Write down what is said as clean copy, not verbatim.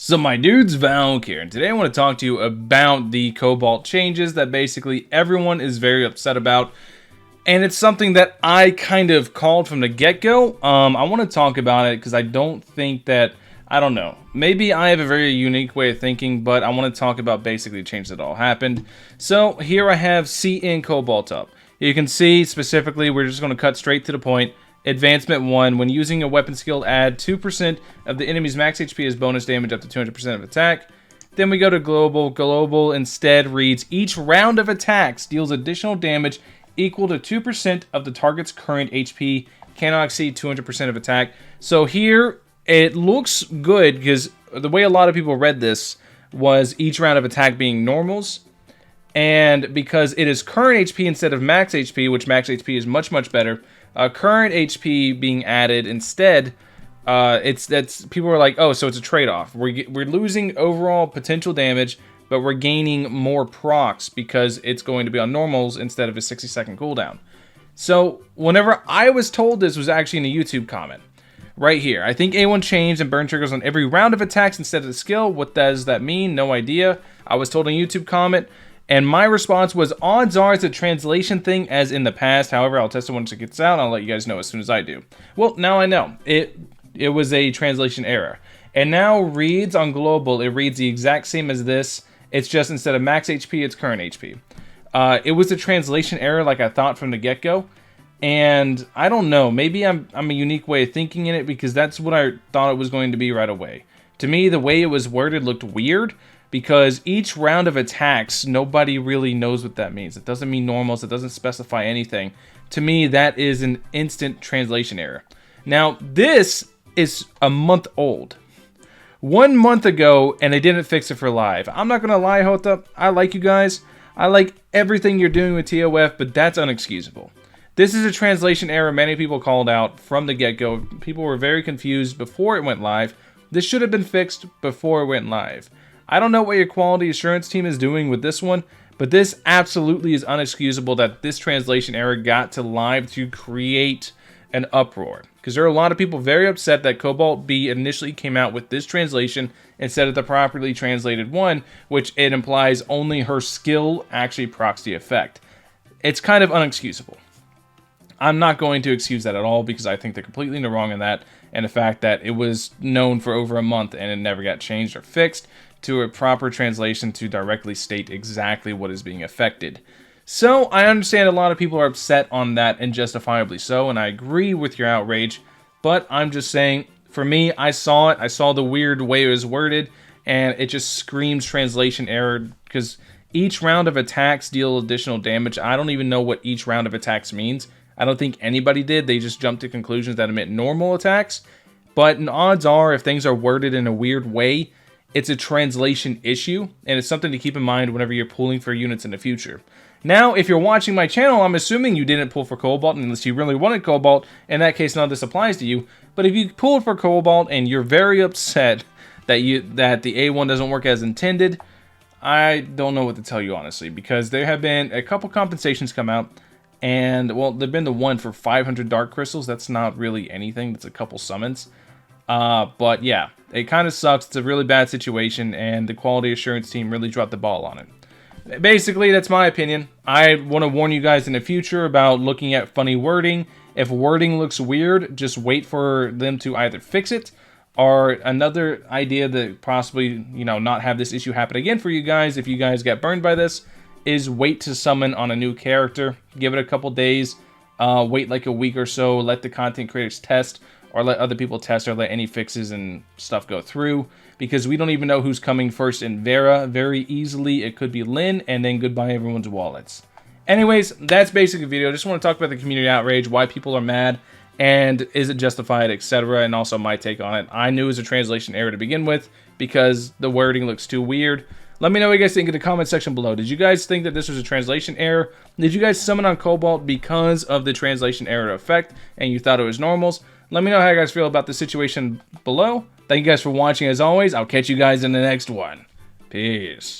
So my dude's Valkyrja, and today I want to talk to you about the Cobalt changes that basically everyone is very upset about. And it's something that I kind of called from the get-go. I want to talk about it because I don't think that, I don't know, maybe I have a very unique way of thinking, but I want to talk about basically the change that all happened. So here I have CN Cobalt up. You can see specifically, we're just going to cut straight to the point. Advancement 1, when using a weapon skill, add 2% of the enemy's max HP as bonus damage up to 200% of attack. Then we go to Global. Global instead reads, each round of attacks deals additional damage equal to 2% of the target's current HP, cannot exceed 200% of attack. So here, it looks good, because the way a lot of people read this was each round of attack being normals. And because it is current HP instead of max HP, which max HP is much, much better, current HP being added instead, people are like, oh, so it's a trade-off. We're losing overall potential damage, but we're gaining more procs because it's going to be on normals instead of a 60-second cooldown. So whenever I was told this was actually in a YouTube comment, right here, I think A1 changed and burn triggers on every round of attacks instead of the skill. What does that mean? No idea. I was told in a YouTube comment. And my response was, odds are it's a translation thing as in the past. However, I'll test it once it gets out. I'll let you guys know as soon as I do. Well, now I know. It was a translation error. And now reads on Global, it reads the exact same as this. It's just instead of max HP, it's current HP. It was a translation error like I thought from the get-go. And I don't know. Maybe I'm a unique way of thinking in it because that's what I thought it was going to be right away. To me, the way it was worded looked weird. Because each round of attacks, nobody really knows what that means. It doesn't mean normals. It doesn't specify anything. To me, that is an instant translation error. Now, this is a month old. 1 month ago, and they didn't fix it for live. I'm not going to lie, Hota. I like you guys. I like everything you're doing with TOF, but that's unexcusable. This is a translation error many people called out from the get-go. People were very confused before it went live. This should have been fixed before it went live. I don't know what your quality assurance team is doing with this one, but this absolutely is unexcusable that this translation error got to live to create an uproar. Because there are a lot of people very upset that Cobalt-B initially came out with this translation instead of the properly translated one, which it implies only her skill actually procs the effect. It's kind of unexcusable. I'm not going to excuse that at all because I think they're completely in the wrong in that, and the fact that it was known for over a month and it never got changed or fixed to a proper translation to directly state exactly what is being affected. So I understand a lot of people are upset on that, and justifiably so, and I agree with your outrage, but I'm just saying, for me, I saw it, I saw the weird way it was worded, and it just screams translation error, because each round of attacks deal additional damage. I don't even know what each round of attacks means. I don't think anybody did. They just jumped to conclusions that it meant normal attacks, but odds are, if things are worded in a weird way, it's a translation issue, and it's something to keep in mind whenever you're pulling for units in the future. Now, if you're watching my channel, I'm assuming you didn't pull for Cobalt unless you really wanted Cobalt. In that case, none of this applies to you. But if you pulled for Cobalt and you're very upset that the A1 doesn't work as intended, I don't know what to tell you, honestly, because there have been a couple compensations come out, and, well, there've been the one for 500 Dark Crystals. That's not really anything. That's a couple summons. But yeah, it kind of sucks. It's a really bad situation, and the quality assurance team really dropped the ball on it. Basically, that's my opinion. I want to warn you guys in the future about looking at funny wording. If wording looks weird, just wait for them to either fix it, or another idea that possibly, not have this issue happen again for you guys if you guys get burned by this, is wait to summon on a new character. Give it a couple days. Wait like a week or so. Let the content creators test, or let other people test, or let any fixes and stuff go through, because we don't even know who's coming first in Vera. Very easily, it could be Lynn, and then goodbye everyone's wallets. Anyways, that's basically the video. I just want to talk about the community outrage, why people are mad, and is it justified, etc., and also my take on it. I knew it was a translation error to begin with, because the wording looks too weird. Let me know what you guys think in the comment section below. Did you guys think that this was a translation error? Did you guys summon on Cobalt because of the translation error effect, and you thought it was normals? Let me know how you guys feel about the situation below. Thank you guys for watching as always. I'll catch you guys in the next one. Peace.